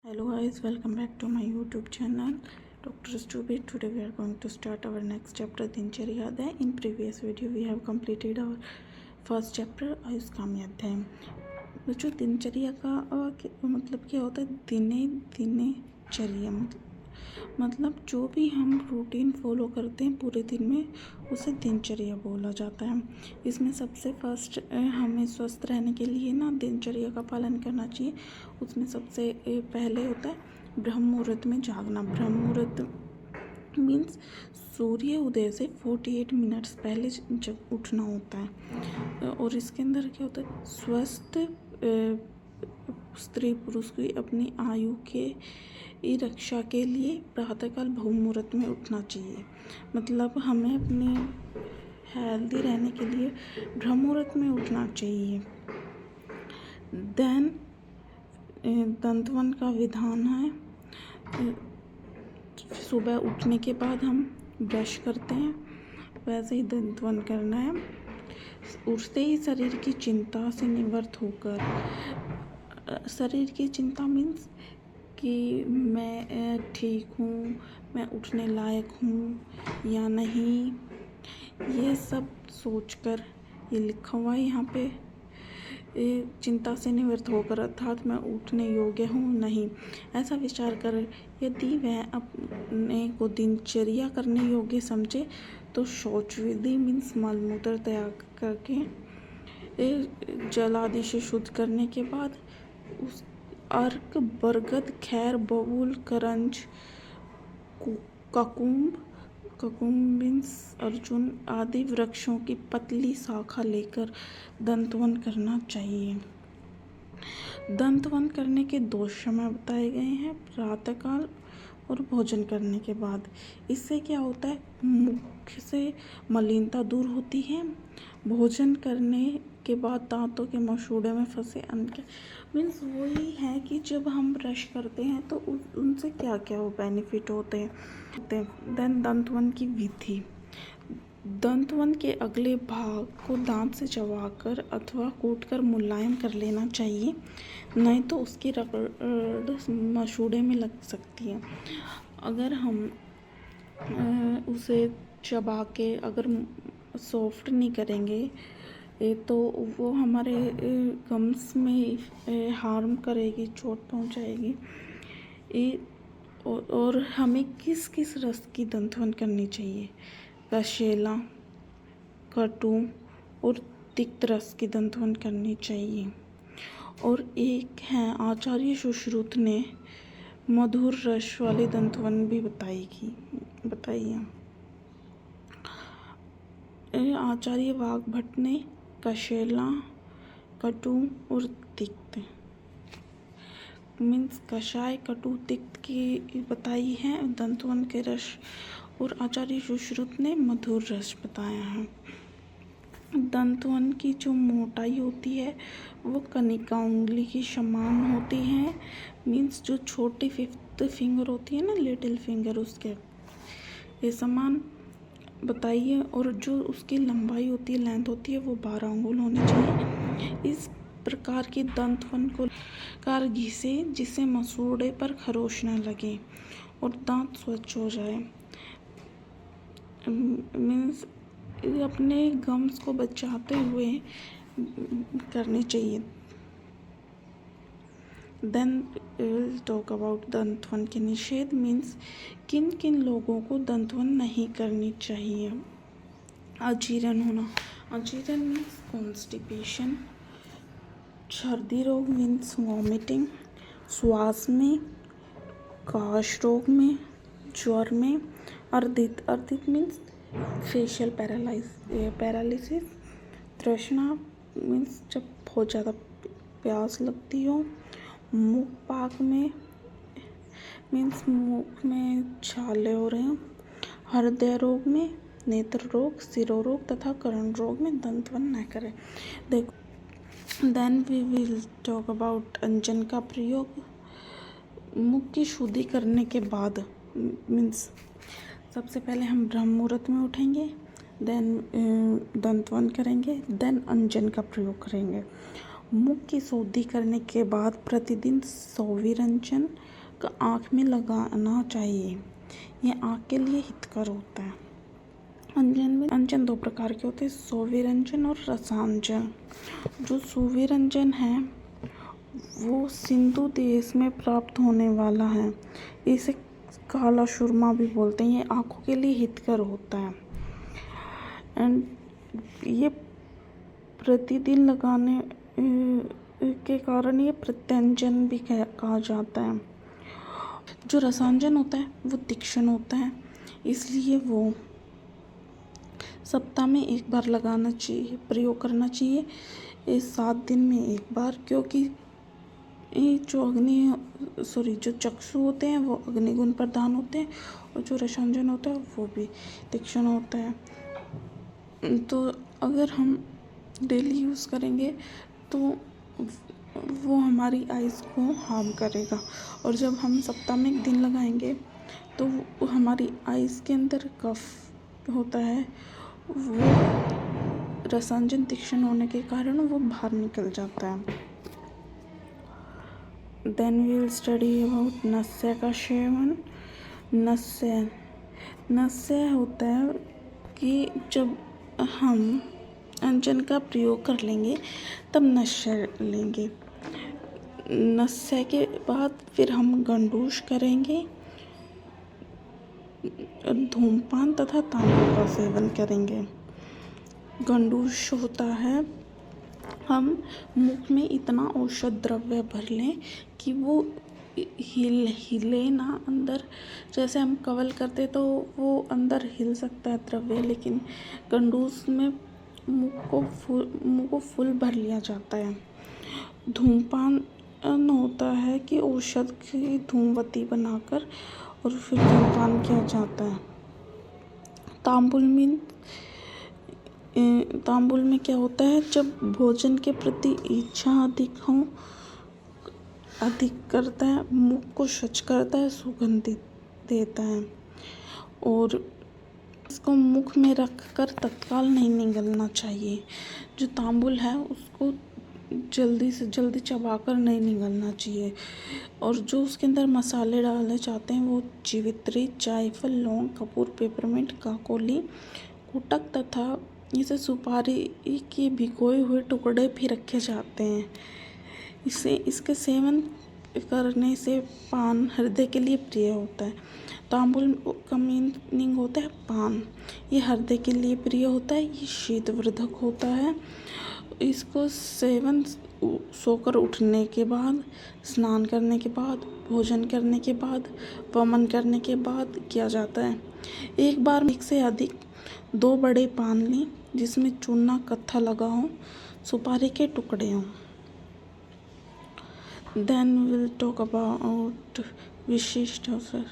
Hello guys, welcome back to my YouTube channel Dr. Stupid. Today we are going to start our next chapter दिनचर्या अध्याय. In previous video we have completed our first chapter आयुष्कामी अध्याय. जो दिनचर्या का मतलब क्या होता है, दिनचर्या मतलब जो भी हम रूटीन फॉलो करते हैं पूरे दिन में उसे दिनचर्या बोला जाता है. इसमें सबसे फर्स्ट हमें स्वस्थ रहने के लिए ना दिनचर्या का पालन करना चाहिए. उसमें सबसे पहले होता है ब्रह्म मुहूर्त में जागना. ब्रह्म मुहूर्त मीन्स सूर्य उदय से 48 मिनट्स पहले जब उठना होता है. और इसके अंदर क्या होता है, स्वस्थ स्त्री पुरुष की अपनी आयु के रक्षा के लिए प्रातःकाल ब्रह्म मुहूर्त में उठना चाहिए. मतलब हमें अपनी हेल्दी रहने के लिए ब्रह्म मुहूर्त में उठना चाहिए. देन दंतवन का विधान है. सुबह उठने के बाद हम ब्रश करते हैं, वैसे ही दंतवन करना है. उठते ही शरीर की चिंता से निवृत्त होकर, शरीर की चिंता मीन्स कि मैं ठीक हूँ, मैं उठने लायक हूँ या नहीं, ये सब सोचकर ये लिखा हुआ है यहाँ पे. चिंता से निवृत्त होकर अर्थात मैं उठने योग्य हूँ नहीं, ऐसा विचार कर यदि वह अपने को दिनचर्या करने योग्य समझे तो शौच विधि मीन्स मलमूत्र त्याग करके जल आदि से शुद्ध करने के बाद उस अर्क, बरगद, खैर, बबूल, करंज, ककुम्ब मीन्स अर्जुन आदि वृक्षों की पतली शाखा लेकर दंतवन करना चाहिए. दंतवन करने के 2 समय बताए गए हैं, प्रातःकाल और भोजन करने के बाद. इससे क्या होता है, मुख से मलिनता दूर होती है. भोजन करने के बाद दांतों के मसूड़े में फंसे अन्न के मीन्स वही है कि जब हम ब्रश करते हैं तो उनसे क्या क्या वो बेनिफिट होते हैं. देन दंतवन की विधि. दंतवन के अगले भाग को दांत से चबाकर अथवा कूटकर मुलायम कर लेना चाहिए, नहीं तो उसकी रगड़ मसूड़े में लग सकती है. अगर हम उसे चबा के अगर सॉफ्ट नहीं करेंगे तो वो हमारे गम्स में हार्म करेगी, चोट पहुंचाएगी. और हमें किस किस रस की दंतवन करनी चाहिए, कशेला, कटु और तिक्त रस की दंतवन करनी चाहिए. और एक है आचार्य सुश्रुत ने मधुर रस वाली दंतवन भी बताई है. आचार्य वाग्भट ने कशेला, कटु और तिक्त मीन्स कषाय, कटु, तिक्त की बताई है दंतवन के रस, और आचार्य सुश्रुत ने मधुर रस बताया है. दंतवन की जो मोटाई होती है वो कनिका उंगली की समान होती है. मीन्स जो छोटी 5th फिंगर होती है ना, लिटिल फिंगर, उसके ये समान बताइए. और जो उसकी लंबाई होती है, लेंथ होती है, वो 12 अंगुल होनी चाहिए. इस प्रकार की दंतवन को कार घिसे जिससे मसूड़े पर खरोच न लगे और दांत स्वच्छ हो जाए. मीन्स अपने गम्स को बचाते हुए करनी चाहिए. देन टॉक अबाउट दंतवन के निषेध मीन्स किन किन लोगों को दंतवन नहीं करनी चाहिए. अजीर्ण होना. अजीर्ण मीन्स कॉन्स्टिपेशन. छर्दी रोग मीन्स वॉमिटिंग. श्वास में, काश रोग में, ज्वर में. अर्दित मीन्स फेशियल पैरालिसिस. तृष्णा मीन्स जब बहुत ज़्यादा प्यास लगती हो. मुख पाक में मीन्स मुख में छाले हो रहे हो. हृदय रोग में, नेत्र रोग, शिरोरोग तथा कर्ण रोग में दंतवन न करें. देखो, then we will talk about अंजन का प्रयोग. मुख की शुद्धि करने के बाद मीन्स सबसे पहले हम ब्रह्म मुहूर्त में उठेंगे, देन दंतवन करेंगे, देन अंजन का प्रयोग करेंगे. मुख की शुद्धि करने के बाद प्रतिदिन 100 विरंजन आँख में लगाना चाहिए। ये आँख के लिए हितकर होता है। अंजन दो प्रकार के होते हैं, सुविरंजन और रसांजन। जो सुविरंजन है वो सिंधु देश में प्राप्त होने वाला है। इसे काला सुरमा भी बोलते हैं। ये आँखों के लिए हितकर होता है एंड ये प्रतिदिन लगाने के कारण ये प्रत्यंजन भी कहा जाता है। जो रसांजन होता है वो तीक्ष्ण होता है, इसलिए वो सप्ताह में एक बार लगाना चाहिए, प्रयोग करना चाहिए। 7 दिन में एक बार, क्योंकि जो चक्षु होते हैं वो अग्निगुण प्रधान होते हैं और जो रसांजन होता है वो भी तीक्ष्ण होता है। तो अगर हम डेली यूज़ करेंगे तो वो हमारी आइज़ को हार्म करेगा, और जब हम सप्ताह में एक दिन लगाएंगे तो वो हमारी आइज़ के अंदर कफ होता है, वो रसांजन तीक्ष्ण होने के कारण वो बाहर निकल जाता है। Then we will study about नस्य का सेवन। नस्य होता है कि जब हम अंजन का प्रयोग कर लेंगे तब नस्य लेंगे। नस्य के बाद फिर हम गंडूश करेंगे, धूमपान तथा तांबूल का सेवन करेंगे। गंडूश होता है हम मुख में इतना औषध द्रव्य भर लें कि वो हिले ना अंदर। जैसे हम कवल करते तो वो अंदर हिल सकता है द्रव्य, लेकिन गंडूस में मुंह को फुल भर लिया जाता है। धूमपान होता है कि औषध की धूमवती बनाकर और फिर धूमपान किया जाता है। तांबुल में क्या होता है, जब भोजन के प्रति इच्छा अधिक करता है, मुख को स्वच्छ करता है, सुगंधित देता है, और इसको मुख में रखकर तत्काल नहीं निगलना चाहिए। जो तांबुल है उसको जल्दी से जल्दी चबाकर नहीं निगलना चाहिए, और जो उसके अंदर मसाले डाले जाते हैं वो जावित्री, जायफल, लौंग, कपूर, पेपरमिंट, काकोली, कुटक तथा इसे सुपारी के भिगोए हुए टुकड़े भी रखे जाते हैं। इसके सेवन करने से पान हृदय के लिए प्रिय होता है। तांबुल का मीनिंग होता है पान। ये हृदय के लिए प्रिय होता है, ये शीतवर्धक होता है। इसको सेवन सोकर उठने के बाद, स्नान करने के बाद, भोजन करने के बाद, वमन करने के बाद किया जाता है। एक बार में एक से अधिक 2 बड़े पान लें जिसमें चूना कत्था लगा हो, सुपारी के टुकड़े हों। देन विल टॉक अबाउट विशिष्ट अवसर।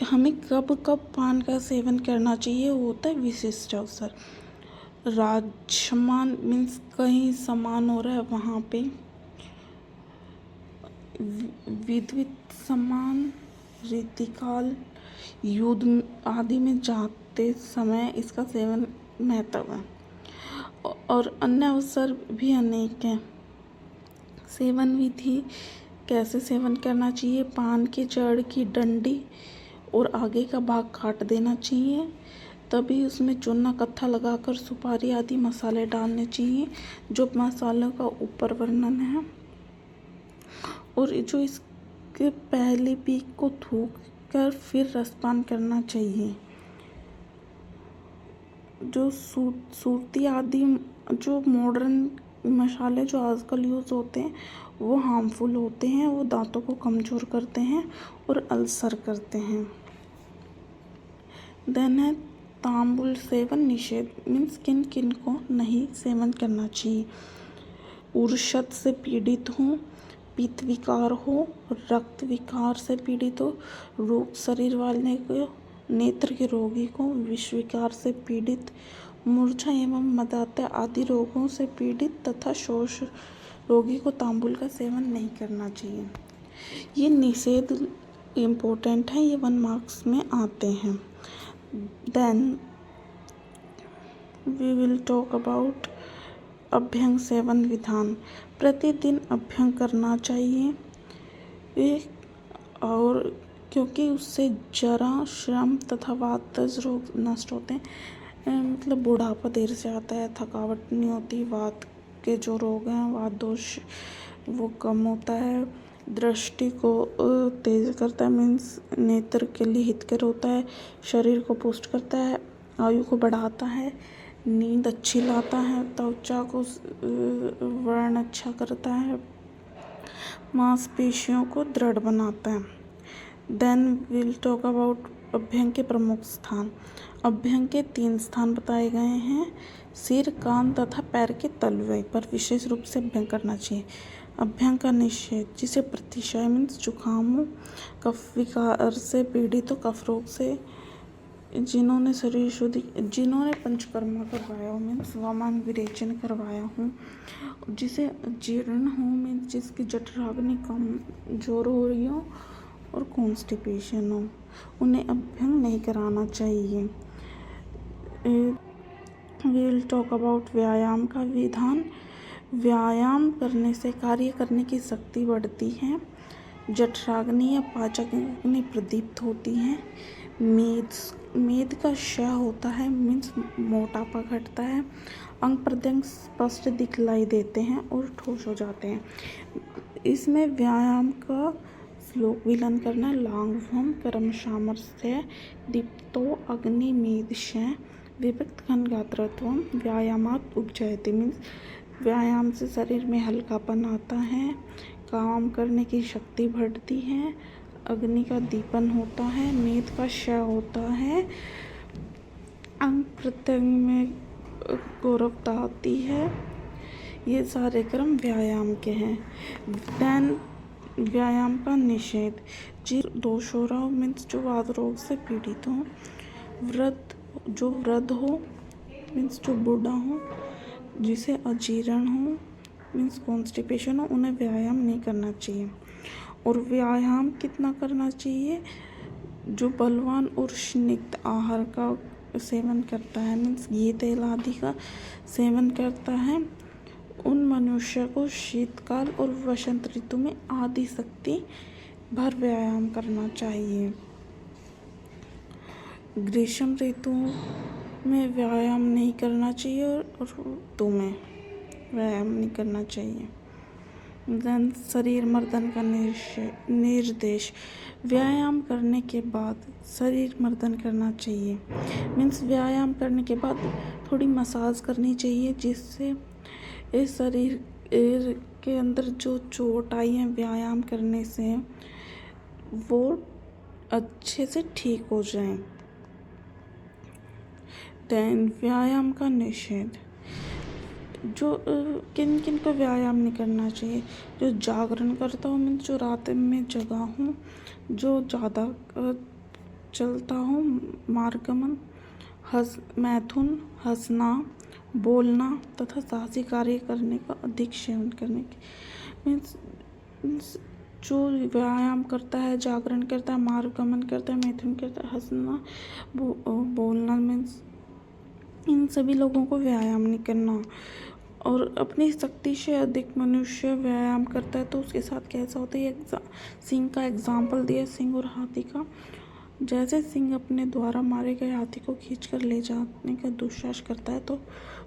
हमें कब पान का सेवन करना चाहिए, वो होता है विशिष्ट अवसर। राजमान मीन्स कहीं सम्मान हो रहा है वहाँ पे, विद्वित सम्मान, रीतिकाल, युद्ध आदि में जाते समय इसका सेवन महत्व है, और अन्य अवसर भी अनेक हैं। सेवन विधि, कैसे सेवन करना चाहिए, पान की जड़ की डंडी और आगे का भाग काट देना चाहिए, तभी उसमें चूना कत्था लगाकर सुपारी आदि मसाले डालने चाहिए, जो मसालों का ऊपर वर्णन है, और जो इसके पहले पीक को थूक कर फिर रसपान करना चाहिए। जो सूरती आदि जो मॉडर्न मसाले जो आजकल यूज़ होते हैं वो हार्मफुल होते हैं, वो दांतों को कमज़ोर करते हैं और अल्सर करते हैं। देन है तांबुल सेवन निषेध, मीन्स किन को नहीं सेवन करना चाहिए। उर्शत से पीड़ित हो, पित्त विकार हो, रक्त विकार से पीड़ित हो, रोग शरीर वाले को, नेत्र के रोगी को, विष विकार से पीड़ित, मूर्छा एवं मदान्ध आदि रोगों से पीड़ित तथा शोष रोगी को तांबुल का सेवन नहीं करना चाहिए। ये निषेध इम्पोर्टेंट है, ये 1 मार्क्स में आते हैं। Then we will talk about अभ्यंग सेवन विधान। प्रतिदिन अभ्यंग करना चाहिए। और क्योंकि उससे जरा, श्रम तथा वातज रोग नष्ट होते हैं। मतलब बुढ़ापा देर से आता है, थकावट नहीं होती, वात के जो रोग हैं, वात दोष वो कम होता है, दृष्टि को तेज करता है, मीन्स नेत्र के लिए हितकर होता है, शरीर को पुष्ट करता है, आयु को बढ़ाता है, नींद अच्छी लाता है, त्वचा को वर्ण अच्छा करता है, मांसपेशियों को दृढ़ बनाता है। देन विल टॉक अबाउट अभ्यंग के प्रमुख स्थान। अभ्यंग के 3 स्थान बताए गए हैं, सिर, कान तथा पैर के तलवे पर विशेष रूप से अभ्यंग करना चाहिए। अभ्यंग का निषेध, जिसे प्रतिशय मीन्स जुकाम, कफ विकार से पीड़ित हो, कफ रोग से, जिन्होंने शरीर शुद्धि, जिन्होंने पंचकर्मा करवाया हो मीन्स वामन विरेचन करवाया हूँ, जिसे जीर्ण हो मीन्स जिसकी जठराग्नि कमजोर हो रही हो और कॉन्स्टिपेशन हो, उन्हें अभ्यंग नहीं कराना चाहिए। वी विल टॉक अबाउट व्यायाम का विधान। व्यायाम करने से कार्य करने की शक्ति बढ़ती है, जठराग्नि या पाचक अग्नि प्रदीप्त होती है, मेद का क्षय होता है मीन्स मोटापा घटता है, अंग प्रत्यंग स्पष्ट दिखलाई देते हैं और ठोस हो जाते हैं। इसमें व्यायाम का श्लोक विलन करना, लांघवम कर्म सामर्थ्य दीप्तो अग्नि मेदशय विविक्त घनगात्रत्वम व्यायामात उपजयते मीन्स व्यायाम से शरीर में हल्कापन आता है, काम करने की शक्ति बढ़ती है, अग्नि का दीपन होता है, मेद का क्षय होता है, अंग प्रत्यंग में गौरवता आती है। ये सारे क्रम व्यायाम के हैं। देन व्यायाम का निषेध, दोष हो रहा हो मीन्स जो वात रोग से पीड़ित हो, वृद्ध हो मीन्स जो बूढ़ा हो, जिसे अजीर्ण हो मीन्स कॉन्स्टिपेशन हो, उन्हें व्यायाम नहीं करना चाहिए। और व्यायाम कितना करना चाहिए, जो बलवान और स्निग्ध आहार का सेवन करता है मीन्स घी तेल आदि का सेवन करता है, उन मनुष्य को शीतकाल और वसंत ऋतु में आदि शक्ति भर व्यायाम करना चाहिए। ग्रीष्म ऋतु में व्यायाम नहीं करना चाहिए और ऋतु में व्यायाम नहीं करना चाहिए। देन शरीर मर्दन का निर्देश, व्यायाम करने के बाद शरीर मर्दन करना चाहिए मीन्स व्यायाम करने के बाद थोड़ी मसाज करनी चाहिए, जिससे इस शरीर के अंदर जो चोट आई है व्यायाम करने से वो अच्छे से ठीक हो जाए। देन व्यायाम का निषेध, जो किन किन को व्यायाम नहीं करना चाहिए, जो जागरण करता हो मीन्स जो रात में जगा हूँ, जो ज़्यादा चलता हो, मार्गमन, मैथुन, हंसना, बोलना तथा साहसी कार्य करने का अधिक सेवन करने की मीन्स जो व्यायाम करता है, जागरण करता है, मार्गमन करता है, मैथुन करता है, हंसना, बोलना मीन्स इन सभी लोगों को व्यायाम नहीं करना। और अपनी शक्ति से अधिक मनुष्य व्यायाम करता है तो उसके साथ कैसा होता है, ये सिंह का एग्जाम्पल दिया, सिंह और हाथी का। जैसे सिंह अपने द्वारा मारे गए हाथी को खींचकर ले जाने का दुस्साहस करता है तो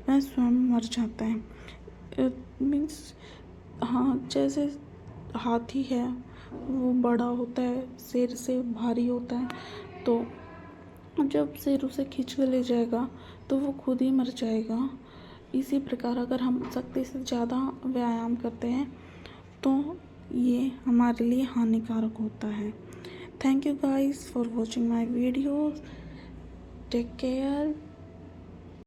वह स्वयं मर जाता है मीन्स हाँ, जैसे हाथी है वो बड़ा होता है, शेर से भारी होता है, तो जब शेर उसे खींच कर ले जाएगा तो वो खुद ही मर जाएगा। इसी प्रकार अगर हम शक्ति से ज़्यादा व्यायाम करते हैं तो ये हमारे लिए हानिकारक होता है। Thank you guys for watching my videos, take care.